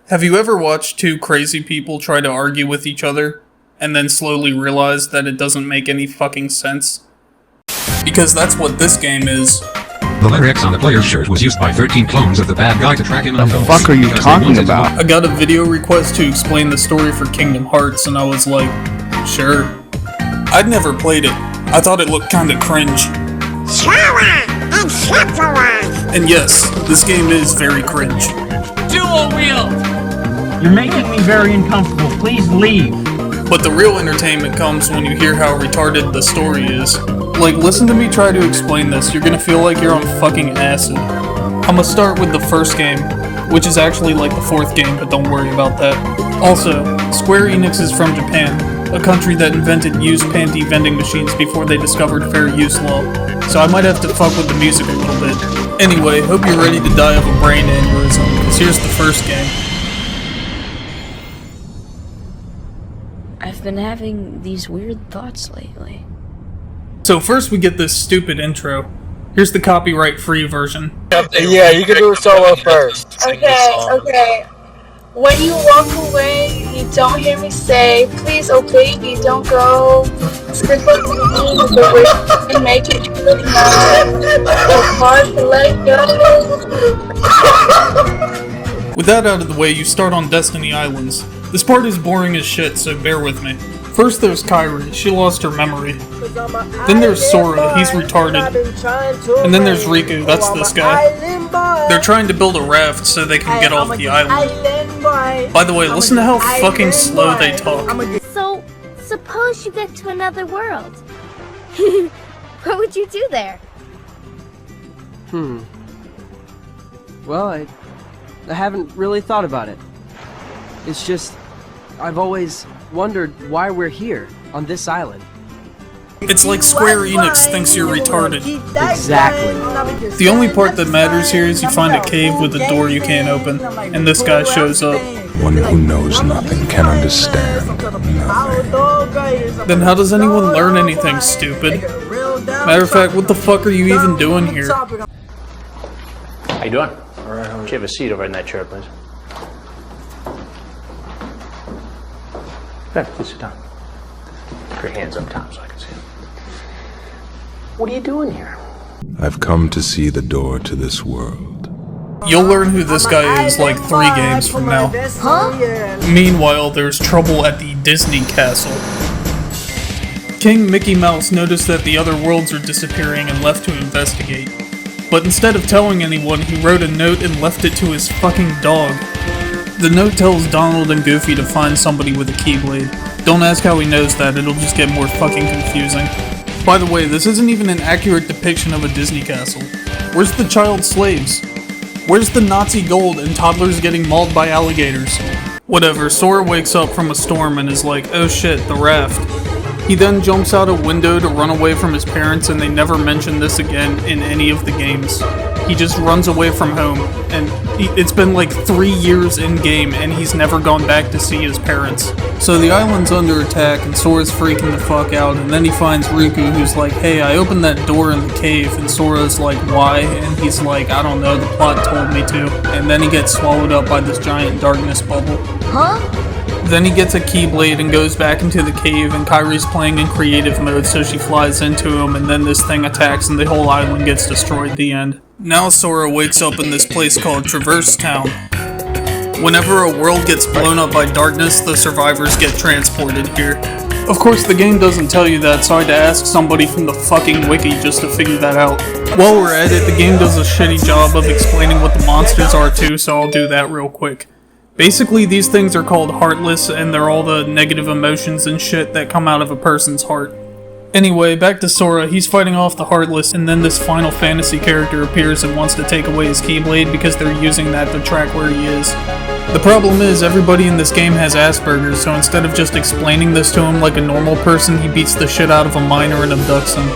Have you ever watched two crazy people try to argue with each other, and then slowly realize that it doesn't make any fucking sense? Because that's what this game is. The letter X on the player's shirt was used by 13 clones of the bad guy to track him in The fuck are you talking about? I got a video request to explain the story for Kingdom Hearts, and I was like, sure. I'd never played it. I thought it looked kinda cringe. And yes, this game is very cringe. Dual wield! You're making me very uncomfortable. Please leave. But the real entertainment comes when you hear how retarded the story is. Like, listen to me try to explain this. You're gonna feel like you're on fucking acid. I'ma start with the first game, which is actually like the fourth game, but don't worry about that. Also, Square Enix is from Japan, a country that invented used panty vending machines before they discovered fair use law. So I might have to fuck with the music a little bit. Anyway, hope you're ready to die of a brain aneurysm, because here's the first game. I've been having these weird thoughts lately. So first we get this stupid intro. Here's the copyright-free version. Yeah, you can do it solo first. Okay. When you walk away, you don't hear me say, please, oh baby, don't go. Sprinkle the way and make it really nice. It's hard to let go. With that out of the way, you start on Destiny Islands. This part is boring as shit, so bear with me. First there's Kairi, she lost her memory. Then there's Sora, he's retarded. And then there's Riku, that's this guy. They're trying to build a raft so they can get off the island. By the way, listen to how fucking slow they talk. So, suppose you get to another world. What would you do there? Well, I haven't really thought about it. It's just, I've always wondered why we're here, on this island. It's like Square Enix thinks you're retarded. Exactly. The only part that matters here is you find a cave with a door you can't open, and this guy shows up. One who knows nothing can understand nothing. Then how does anyone learn anything, stupid? Matter of fact, what the fuck are you even doing here? How you doing? Alright, how are you? Have a seat over in that chair, please. There, please sit down. Put your hands up top so I can see them. What are you doing here? I've come to see the door to this world. You'll learn who this guy is like 3 games from now. Huh? Meanwhile, there's trouble at the Disney Castle. King Mickey Mouse noticed that the other worlds are disappearing and left to investigate. But instead of telling anyone, he wrote a note and left it to his fucking dog. The note tells Donald and Goofy to find somebody with a Keyblade. Don't ask how he knows that, it'll just get more fucking confusing. By the way, this isn't even an accurate depiction of a Disney castle. Where's the child slaves? Where's the Nazi gold and toddlers getting mauled by alligators? Whatever, Sora wakes up from a storm and is like, oh shit, the raft. He then jumps out a window to run away from his parents, and they never mention this again in any of the games. He just runs away from home, and it's been like 3 years in-game, and he's never gone back to see his parents. So the island's under attack, and Sora's freaking the fuck out, and then he finds Riku, who's like, hey, I opened that door in the cave, and Sora's like, why? And he's like, I don't know, the plot told me to. And then he gets swallowed up by this giant darkness bubble. Huh? Then he gets a Keyblade and goes back into the cave, and Kairi's playing in creative mode, so she flies into him, and then this thing attacks and the whole island gets destroyed at the end. Now Sora wakes up in this place called Traverse Town. Whenever a world gets blown up by darkness, the survivors get transported here. Of course, the game doesn't tell you that, so I had to ask somebody from the fucking wiki just to figure that out. While we're at it, the game does a shitty job of explaining what the monsters are too, so I'll do that real quick. Basically, these things are called heartless, and they're all the negative emotions and shit that come out of a person's heart. Anyway, back to Sora, he's fighting off the heartless, and then this Final Fantasy character appears and wants to take away his Keyblade because they're using that to track where he is. The problem is, everybody in this game has Asperger's, so instead of just explaining this to him like a normal person, he beats the shit out of a minor and abducts him.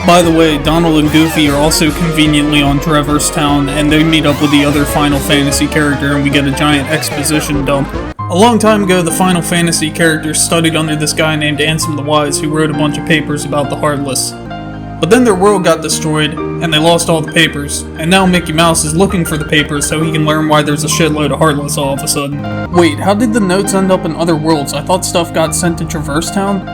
By the way, Donald and Goofy are also conveniently on Traverse Town, and they meet up with the other Final Fantasy character, and we get a giant exposition dump. A long time ago, the Final Fantasy characters studied under this guy named Ansem the Wise, who wrote a bunch of papers about the Heartless. But then their world got destroyed, and they lost all the papers. And now Mickey Mouse is looking for the papers so he can learn why there's a shitload of Heartless all of a sudden. Wait, how did the notes end up in other worlds? I thought stuff got sent to Traverse Town?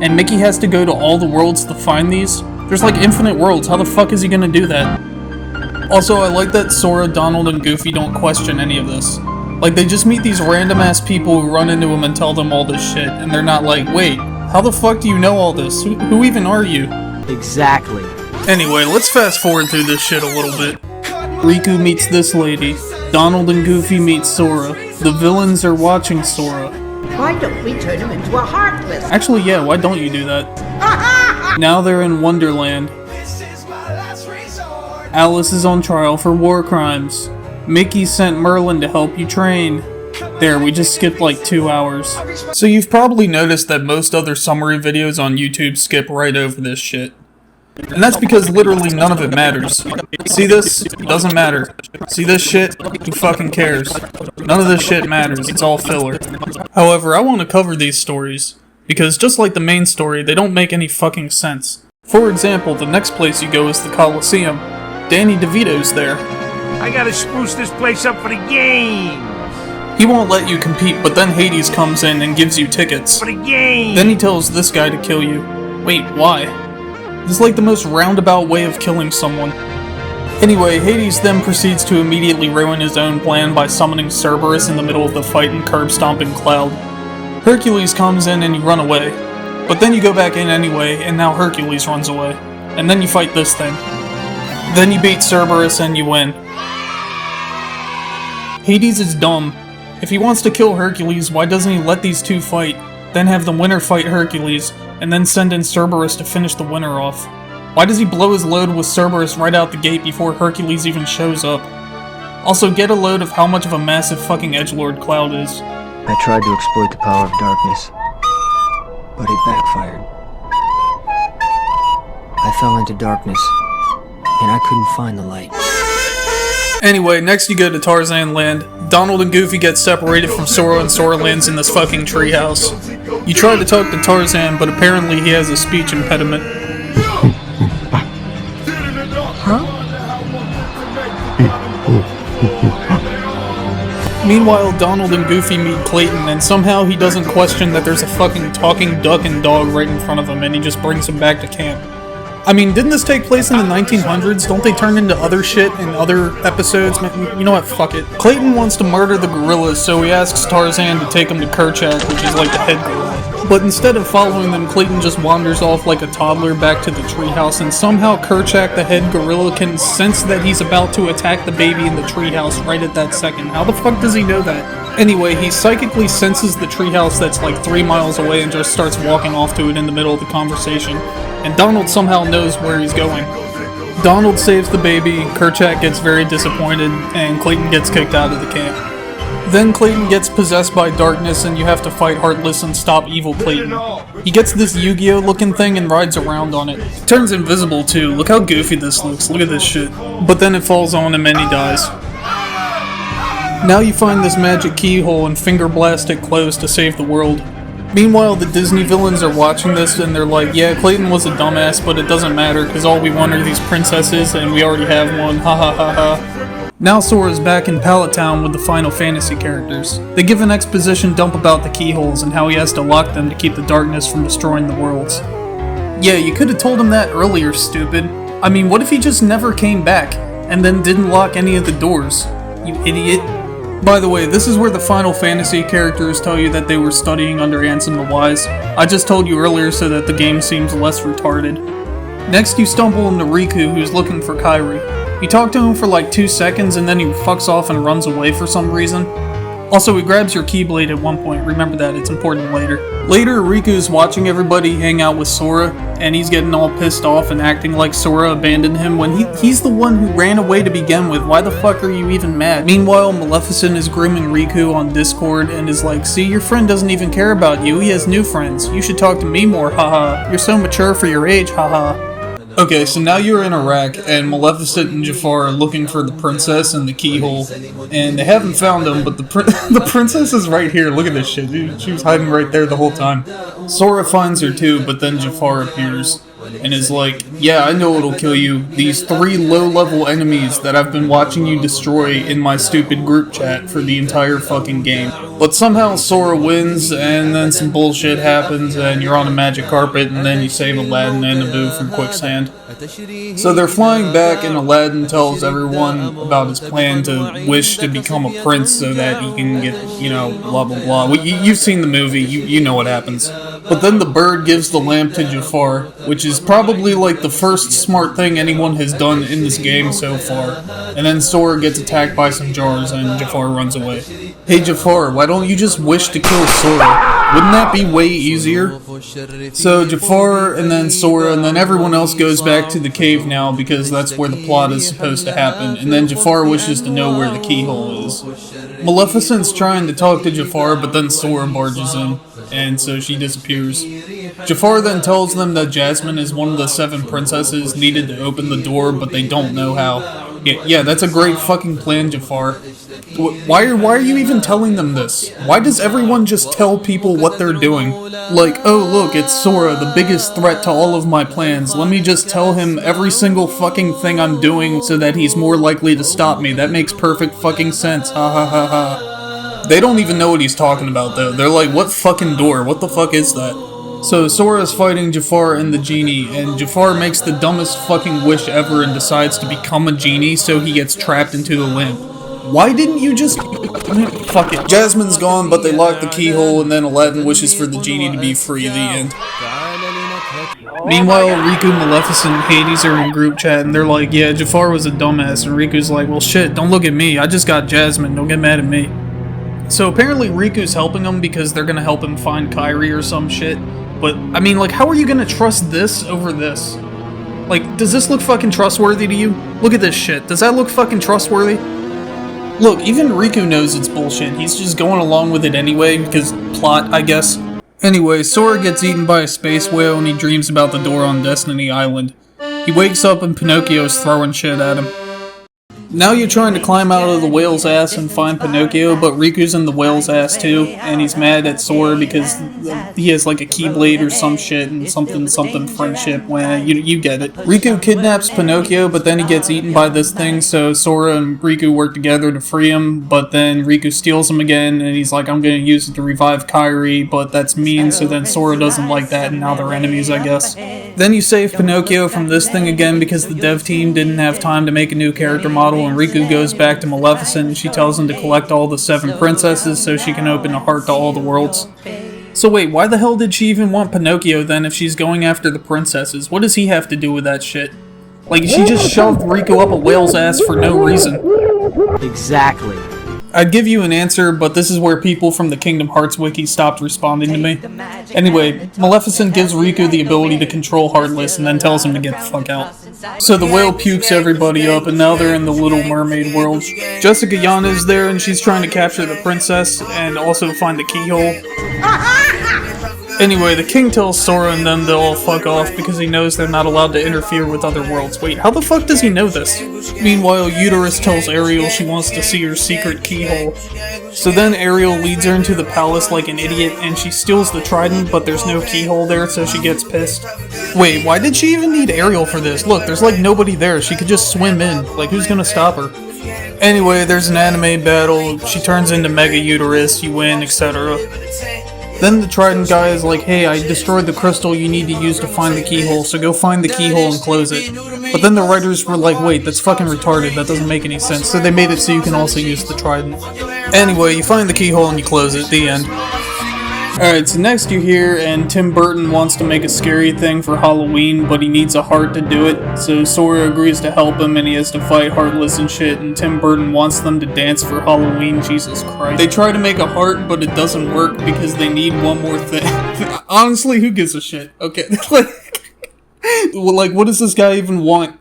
And Mickey has to go to all the worlds to find these? There's like infinite worlds, how the fuck is he gonna do that? Also, I like that Sora, Donald, and Goofy don't question any of this. Like, they just meet these random-ass people who run into them and tell them all this shit, and they're not like, wait, how the fuck do you know all this? Who even are you? Exactly. Anyway, let's fast forward through this shit a little bit. Riku meets this lady. Donald and Goofy meet Sora. The villains are watching Sora. Why don't we turn him into a Heartless? Actually, yeah, why don't you do that? Now they're in Wonderland. Alice is on trial for war crimes. Mickey sent Merlin to help you train. There, we just skipped like 2 hours. So you've probably noticed that most other summary videos on YouTube skip right over this shit. And that's because literally none of it matters. See this? It doesn't matter. See this shit? Who fucking cares? None of this shit matters, it's all filler. However, I want to cover these stories, because just like the main story, they don't make any fucking sense. For example, the next place you go is the Coliseum. Danny DeVito's there. I gotta spruce this place up for the game. He won't let you compete, but then Hades comes in and gives you tickets. For the game. Then he tells this guy to kill you. Wait, why? This is like the most roundabout way of killing someone. Anyway, Hades then proceeds to immediately ruin his own plan by summoning Cerberus in the middle of the fight and curb-stomping Cloud. Hercules comes in and you run away. But then you go back in anyway, and now Hercules runs away. And then you fight this thing. Then you beat Cerberus and you win. Hades is dumb. If he wants to kill Hercules, why doesn't he let these two fight, then have the winner fight Hercules, and then send in Cerberus to finish the winner off? Why does he blow his load with Cerberus right out the gate before Hercules even shows up? Also, get a load of how much of a massive fucking edgelord Cloud is. I tried to exploit the power of darkness, but it backfired. I fell into darkness, and I couldn't find the light. Anyway, next you go to Tarzan Land. Donald and Goofy get separated from Sora, and Sora lands in this fucking treehouse. You try to talk to Tarzan, but apparently he has a speech impediment. Meanwhile, Donald and Goofy meet Clayton, and somehow he doesn't question that there's a fucking talking duck and dog right in front of him, and he just brings him back to camp. I mean, didn't this take place in the 1900s? Don't they turn into other shit in other episodes? You know what, fuck it. Clayton wants to murder the gorillas, so he asks Tarzan to take him to Kerchak, which is like the head gorilla. But instead of following them, Clayton just wanders off like a toddler back to the treehouse, and somehow Kerchak, the head gorilla, can sense that he's about to attack the baby in the treehouse right at that second. How the fuck does he know that? Anyway, he psychically senses the treehouse that's like 3 miles away and just starts walking off to it in the middle of the conversation. And Donald somehow knows where he's going. Donald saves the baby, Kerchak gets very disappointed, and Clayton gets kicked out of the camp. Then Clayton gets possessed by darkness and you have to fight Heartless and stop evil Clayton. He gets this Yu-Gi-Oh looking thing and rides around on it. It turns invisible too, look how goofy this looks, look at this shit. But then it falls on him and he dies. Now you find this magic keyhole and finger blast it closed to save the world. Meanwhile, the Disney villains are watching this and they're like, yeah, Clayton was a dumbass, but it doesn't matter because all we want are these princesses and we already have one, ha ha ha ha. Now Sora's back in Pallet Town with the Final Fantasy characters. They give an exposition dump about the keyholes and how he has to lock them to keep the darkness from destroying the worlds. Yeah, you could have told him that earlier, stupid. I mean, what if he just never came back and then didn't lock any of the doors? You idiot. By the way, this is where the Final Fantasy characters tell you that they were studying under Ansem the Wise. I just told you earlier so that the game seems less retarded. Next you stumble into Riku, who's looking for Kairi. You talk to him for like 2 seconds and then he fucks off and runs away for some reason. Also, he grabs your Keyblade at one point, remember that, it's important later. Later, Riku's watching everybody hang out with Sora, and he's getting all pissed off and acting like Sora abandoned him when he's the one who ran away to begin with. Why the fuck are you even mad? Meanwhile, Maleficent is grooming Riku on Discord and is like, see, your friend doesn't even care about you, he has new friends. You should talk to me more, haha. You're so mature for your age, haha. Okay, so now you're in Iraq, and Maleficent and Jafar are looking for the princess in the keyhole, and they haven't found him, but the princess is right here. Look at this shit, dude. She was hiding right there the whole time. Sora finds her too, but then Jafar appears, and is like, Yeah, I know it'll kill you. These 3 low-level enemies that I've been watching you destroy in my stupid group chat for the entire fucking game. But somehow Sora wins, and then some bullshit happens, and you're on a magic carpet, and then you save Aladdin and Naboo from quicksand. So they're flying back, and Aladdin tells everyone about his plan to wish to become a prince so that he can get, you know, blah blah blah. Well, you've seen the movie, you know what happens. But then the bird gives the lamp to Jafar, which is probably like the first smart thing anyone has done in this game so far. And then Sora gets attacked by some jars and Jafar runs away. Hey Jafar, why don't you just wish to kill Sora? Wouldn't that be way easier? So Jafar and then Sora and then everyone else goes back to the cave now because that's where the plot is supposed to happen. And then Jafar wishes to know where the keyhole is. Maleficent's trying to talk to Jafar, but then Sora barges in, and so she disappears. Jafar then tells them that Jasmine is one of the 7 princesses needed to open the door, but they don't know how. Yeah, that's a great fucking plan, Jafar. Why are you even telling them this? Why does everyone just tell people what they're doing? Like, oh look, it's Sora, the biggest threat to all of my plans. Let me just tell him every single fucking thing I'm doing so that he's more likely to stop me. That makes perfect fucking sense. Ha ha ha ha. They don't even know what he's talking about though. They're like, what fucking door? What the fuck is that? So Sora's fighting Jafar and the genie, and Jafar makes the dumbest fucking wish ever and decides to become a genie so he gets trapped into the lamp. Why didn't you just... Fuck it. Jasmine's gone, but they lock the keyhole, and then Aladdin wishes for the genie to be free. The end. Meanwhile, Riku, Maleficent, and Hades are in group chat, and they're like, yeah, Jafar was a dumbass, and Riku's like, well shit, don't look at me, I just got Jasmine, don't get mad at me. So apparently Riku's helping him because they're gonna help him find Kairi or some shit. But, I mean, like, how are you gonna trust this over this? Like, does this look fucking trustworthy to you? Look at this shit. Does that look fucking trustworthy? Look, even Riku knows it's bullshit. He's just going along with it anyway, because plot, I guess. Anyway, Sora gets eaten by a space whale and he dreams about the door on Destiny Island. He wakes up and Pinocchio's throwing shit at him. Now you're trying to climb out of the whale's ass and find Pinocchio, but Riku's in the whale's ass too, and he's mad at Sora because he has like a keyblade or some shit and something friendship. Well, you get it. Riku kidnaps Pinocchio, but then he gets eaten by this thing, so Sora and Riku work together to free him, but then Riku steals him again, and he's like, I'm gonna use it to revive Kairi, but that's mean, so then Sora doesn't like that, and now they're enemies, I guess. Then you save Pinocchio from this thing again because the dev team didn't have time to make a new character model, and Riku goes back to Maleficent and she tells him to collect all the 7 princesses so she can open a heart to all the worlds. So wait, why the hell did she even want Pinocchio then if she's going after the princesses? What does he have to do with that shit? Like, she just shoved Riku up a whale's ass for no reason. Exactly. I'd give you an answer, but this is where people from the Kingdom Hearts wiki stopped responding to me. Anyway, Maleficent gives Riku the ability to control Heartless and then tells him to get the fuck out. So the whale pukes everybody up and now they're in the Little Mermaid world. Jessica Yana is there and she's trying to capture the princess and also find the keyhole. Anyway, the king tells Sora and them to all fuck off because he knows they're not allowed to interfere with other worlds. Wait, how the fuck does he know this? Meanwhile, Uterus tells Ariel she wants to see her secret keyhole. So then Ariel leads her into the palace like an idiot and she steals the trident, but there's no keyhole there, so she gets pissed. Wait, why did she even need Ariel for this? Look, there's like nobody there. She could just swim in. Like, who's gonna stop her? Anyway, there's an anime battle. She turns into Mega Uterus, you win, etc. Then the Trident guy is like, hey, I destroyed the crystal you need to use to find the keyhole, so go find the keyhole and close it. But then the writers were like, wait, that's fucking retarded, that doesn't make any sense, so they made it so you can also use the Trident. Anyway, you find the keyhole and you close it, the end. Alright, so next you're here, and Tim Burton wants to make a scary thing for Halloween, but he needs a heart to do it, so Sora agrees to help him, and he has to fight Heartless and shit, and Tim Burton wants them to dance for Halloween, Jesus Christ. They try to make a heart, but it doesn't work because they need one more thing. Honestly, who gives a shit? Okay, like, what does this guy even want?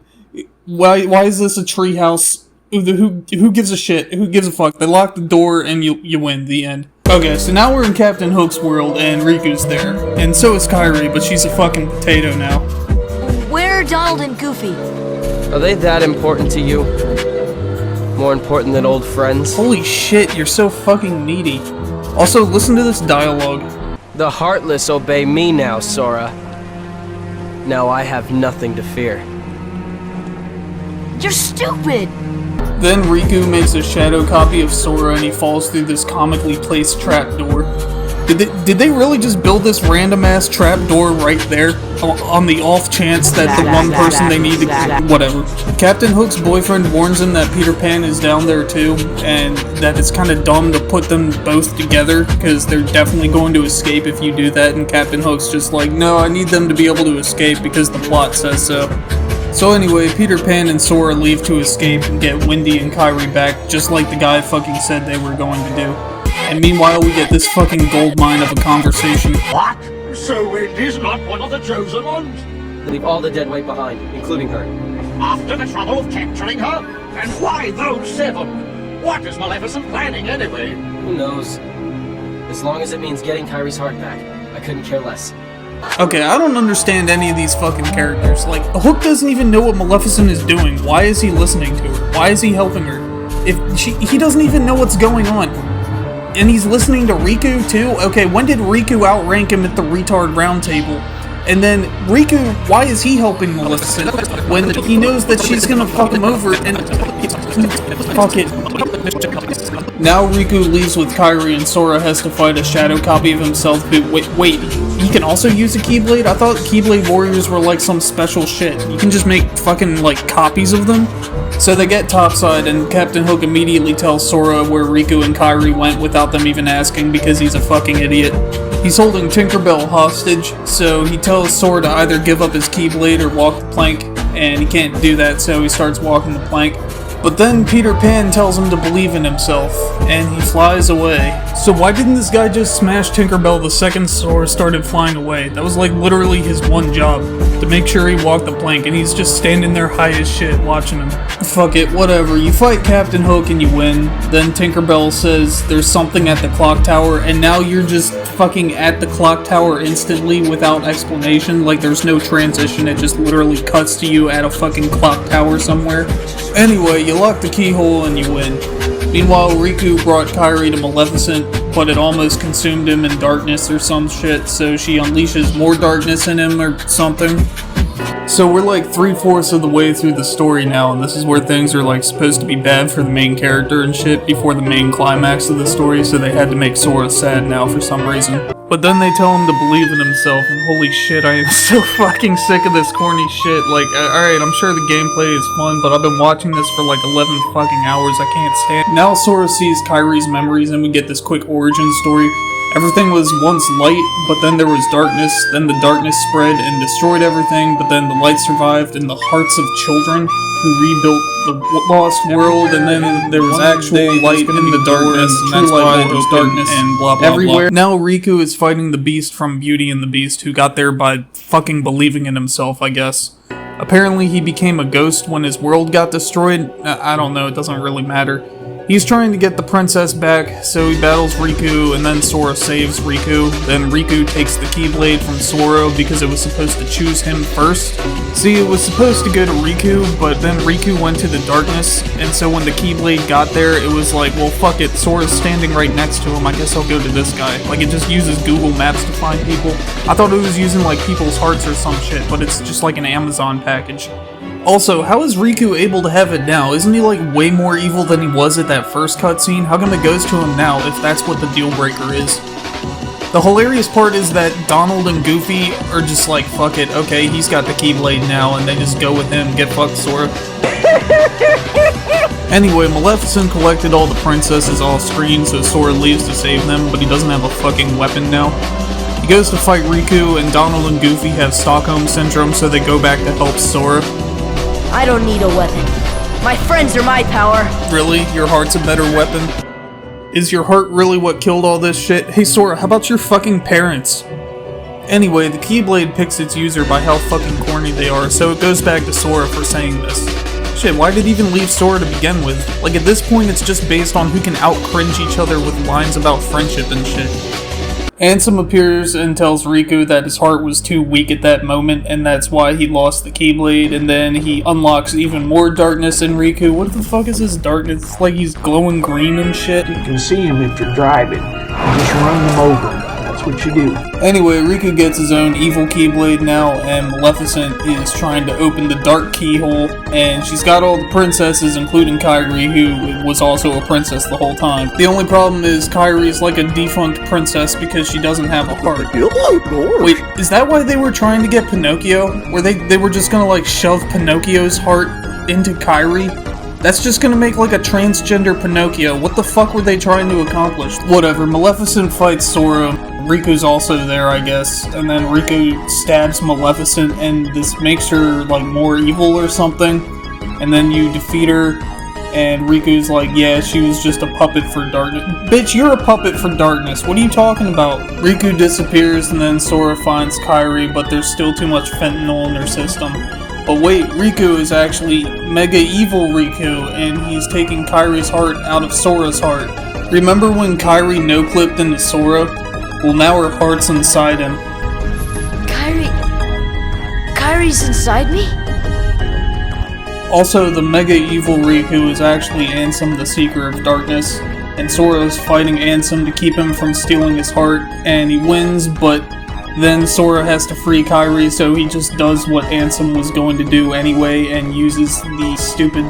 Why is this a treehouse? Who gives a shit? Who gives a fuck? They lock the door, and you win, the end. Okay, so now we're in Captain Hook's world, and Riku's there. And so is Kairi, but she's a fucking potato now. Where are Donald and Goofy? Are they that important to you? More important than old friends? Holy shit, you're so fucking needy. Also, listen to this dialogue. The Heartless obey me now, Sora. Now I have nothing to fear. You're stupid! Then Riku makes a shadow copy of Sora and he falls through this comically placed trapdoor. Did they really just build this random ass trapdoor right there? On the off chance that the one person they need to... Whatever. Captain Hook's boyfriend warns him that Peter Pan is down there too, and that it's kind of dumb to put them both together, because they're definitely going to escape if you do that, and Captain Hook's just like, no, I need them to be able to escape because the plot says so. So anyway, Peter Pan and Sora leave to escape and get Wendy and Kairi back, just like the guy fucking said they were going to do. And meanwhile, we get this fucking goldmine of a conversation. What? So Wendy's not one of the chosen ones? They leave all the dead weight behind, including her. After the trouble of capturing her? And why those 7? What is Maleficent planning anyway? Who knows? As long as it means getting Kairi's heart back, I couldn't care less. Okay, I don't understand any of these fucking characters. Like, Hook doesn't even know what Maleficent is doing. Why is he listening to her? Why is he helping her? He doesn't even know what's going on. And he's listening to Riku too? Okay, when did Riku outrank him at the retard round table? And then Riku, why is he helping Maleficent when he knows that she's gonna fuck him over and fuck it. Now Riku leaves with Kairi and Sora has to fight a shadow copy of himself who, wait, he can also use a Keyblade? I thought Keyblade warriors were like some special shit. You can just make fucking like copies of them? So they get topside and Captain Hook immediately tells Sora where Riku and Kairi went without them even asking because he's a fucking idiot. He's holding Tinkerbell hostage, so he tells Sora to either give up his Keyblade or walk the plank, and he can't do that, so he starts walking the plank. But then Peter Pan tells him to believe in himself, and he flies away. So why didn't this guy just smash Tinkerbell the second Sora started flying away? That was like literally his one job, to make sure he walked the plank, and he's just standing there high as shit watching him. Fuck it, whatever. You fight Captain Hook and you win. Then Tinkerbell says there's something at the clock tower, and now you're just fucking at the clock tower instantly without explanation. Like there's no transition, it just literally cuts to you at a fucking clock tower somewhere. Anyway, you lock the keyhole and you win. Meanwhile, Riku brought Kairi to Maleficent, but it almost consumed him in darkness or some shit, so she unleashes more darkness in him or something. So we're like 3/4 of the way through the story now, and this is where things are like supposed to be bad for the main character and shit before the main climax of the story, so they had to make Sora sad now for some reason. But then they tell him to believe in himself, and holy shit, I am so fucking sick of this corny shit. Like, alright, I'm sure the gameplay is fun, but I've been watching this for like 11 fucking hours, I can't stand it. Now Sora sees Kairi's memories, and we get this quick origin story. Everything was once light, but then there was darkness, then the darkness spread and destroyed everything, but then the light survived in the hearts of children who rebuilt the lost world, and then there was actual light in the darkness, and that's why there was darkness and blah blah everywhere. Blah. Now Riku is fighting the Beast from Beauty and the Beast, who got there by fucking believing in himself, I guess. Apparently he became a ghost when his world got destroyed. I don't know, it doesn't really matter. He's trying to get the princess back, so he battles Riku, and then Sora saves Riku. Then Riku takes the Keyblade from Sora because it was supposed to choose him first. See, it was supposed to go to Riku, but then Riku went to the darkness, and so when the Keyblade got there, it was like, well fuck it, Sora's standing right next to him, I guess I'll go to this guy. Like, it just uses Google Maps to find people. I thought it was using like people's hearts or some shit, but it's just like an Amazon package. Also, how is Riku able to have it now? Isn't he like way more evil than he was at that first cutscene? How come it goes to him now if that's what the deal breaker is? The hilarious part is that Donald and Goofy are just like, fuck it, okay, he's got the Keyblade now, and they just go with him, get fucked, Sora. Anyway, Maleficent collected all the princesses off screen, so Sora leaves to save them, but he doesn't have a fucking weapon now. He goes to fight Riku, and Donald and Goofy have Stockholm Syndrome, so they go back to help Sora. I don't need a weapon. My friends are my power. Really? Your heart's a better weapon? Is your heart really what killed all this shit? Hey Sora, how about your fucking parents? Anyway, the Keyblade picks its user by how fucking corny they are, so it goes back to Sora for saying this. Shit, why did it even leave Sora to begin with? Like, at this point it's just based on who can out-cringe each other with lines about friendship and shit. Ansem appears and tells Riku that his heart was too weak at that moment, and that's why he lost the Keyblade, and then he unlocks even more darkness in Riku. What the fuck is this darkness? It's like he's glowing green and shit. You can see him if you're driving. You just run them over. that's what you do. Anyway, Riku gets his own evil Keyblade now, and Maleficent is trying to open the dark keyhole, and she's got all the princesses, including Kairi, who was also a princess the whole time. The only problem is Kairi's like a defunct princess because she doesn't have a heart. Wait, is that why they were trying to get Pinocchio? Where they were just gonna like shove Pinocchio's heart into Kairi? That's just gonna make like a transgender Pinocchio. What the fuck were they trying to accomplish? Whatever, Maleficent fights Sora. Riku's also there, I guess. And then Riku stabs Maleficent and this makes her like more evil or something. And then you defeat her and Riku's like, yeah, she was just a puppet for darkness. Bitch, you're a puppet for darkness. What are you talking about? Riku disappears and then Sora finds Kairi, but there's still too much fentanyl in her system. But wait, Riku is actually mega evil Riku, and he's taking Kairi's heart out of Sora's heart. Remember when Kairi no-clipped into Sora? Well, now her heart's inside him. Kairi's inside me? Also, the mega evil Riku is actually Ansem the Seeker of Darkness, and Sora is fighting Ansem to keep him from stealing his heart, and he wins, but then Sora has to free Kairi, so he just does what Ansem was going to do anyway and uses the stupid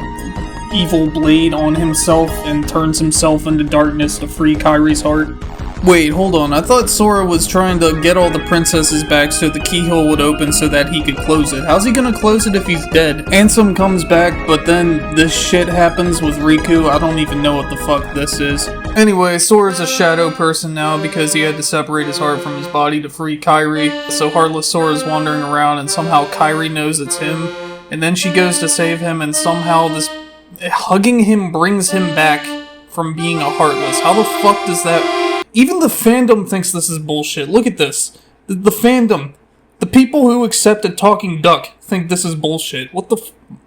evil blade on himself and turns himself into darkness to free Kairi's heart. Wait, hold on, I thought Sora was trying to get all the princesses back so the keyhole would open so that he could close it. How's he gonna close it if he's dead? Ansem comes back, but then this shit happens with Riku. I don't even know what the fuck this is. Anyway, Sora's a shadow person now because he had to separate his heart from his body to free Kairi. So Heartless Sora's wandering around and somehow Kairi knows it's him. And then she goes to save him and somehow this hugging him brings him back from being a Heartless. How the fuck does that... Even the fandom thinks this is bullshit. Look at this. The fandom. The people who accepted Talking Duck think this is bullshit. What the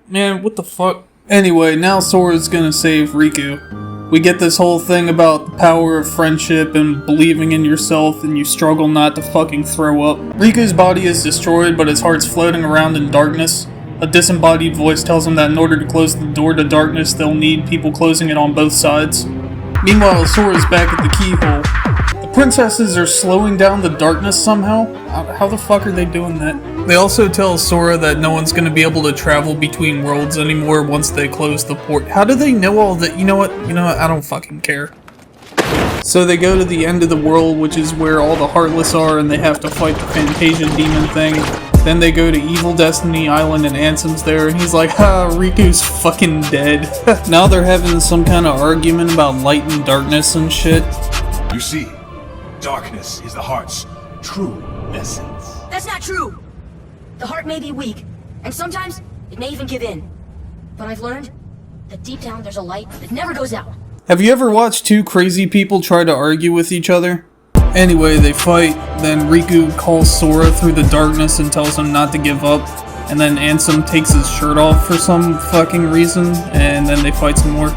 man, what the fuck? Anyway, now Sora's gonna save Riku. We get this whole thing about the power of friendship and believing in yourself and you struggle not to fucking throw up. Riku's body is destroyed, but his heart's floating around in darkness. A disembodied voice tells him that in order to close the door to darkness, they'll need people closing it on both sides. Meanwhile, Sora's back at the keyhole. The princesses are slowing down the darkness somehow? How the fuck are they doing that? They also tell Sora that no one's gonna be able to travel between worlds anymore once they close the port. How do they know all that? You know what, I don't fucking care. So they go to the end of the world, which is where all the Heartless are, and they have to fight the Fantasia demon thing. Then they go to Evil Destiny Island and Ansem's there, and he's like, ha, Riku's fucking dead. Now they're having some kind of argument about light and darkness and shit. You see, darkness is the heart's true essence. That's not true! The heart may be weak, and sometimes it may even give in. But I've learned that deep down there's a light that never goes out. Have you ever watched two crazy people try to argue with each other? Anyway, they fight, then Riku calls Sora through the darkness and tells him not to give up, and then Ansem takes his shirt off for some fucking reason, and then they fight some more.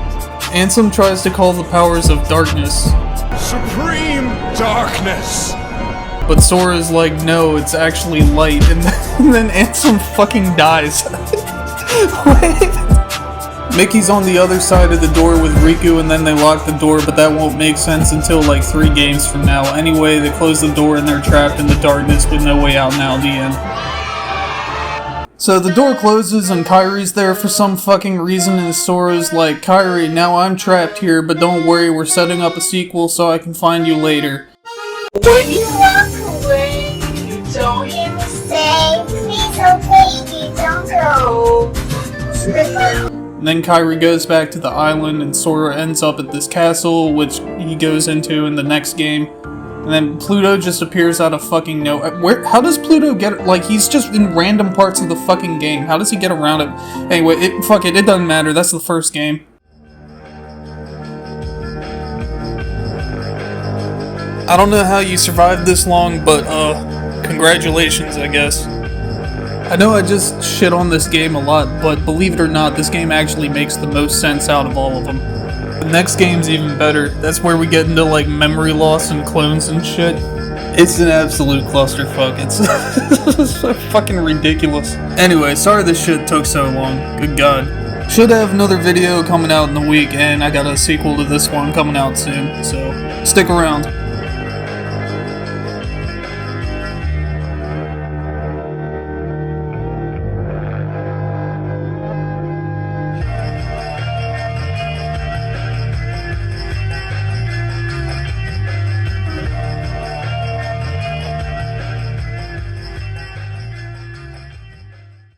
Ansem tries to call the powers of darkness. Supreme darkness! But Sora's like, no, it's actually light, and then Ansem fucking dies. What? Mickey's on the other side of the door with Riku and then they lock the door, but that won't make sense until like 3 games from now. Anyway, they close the door and they're trapped in the darkness with no way out now, the end. So the door closes and Kairi's there for some fucking reason and Sora's like, Kairi, now I'm trapped here, but don't worry, we're setting up a sequel so I can find you later. When you walk away, you don't hear me say, please, oh baby, don't go. And then Kairi goes back to the island and Sora ends up at this castle, which he goes into in the next game. And then Pluto just appears out of fucking nowhere. How does Pluto get, like, he's just in random parts of the fucking game. How does he get around it? Anyway, fuck it, it doesn't matter. That's the first game. I don't know how you survived this long, but, congratulations, I guess. I know I just shit on this game a lot, but believe it or not, this game actually makes the most sense out of all of them. The next game's even better. That's where we get into like memory loss and clones and shit. It's an absolute clusterfuck. It's so fucking ridiculous. Anyway, sorry this shit took so long. Good God. Should have another video coming out in the week, and I got a sequel to this one coming out soon, so stick around.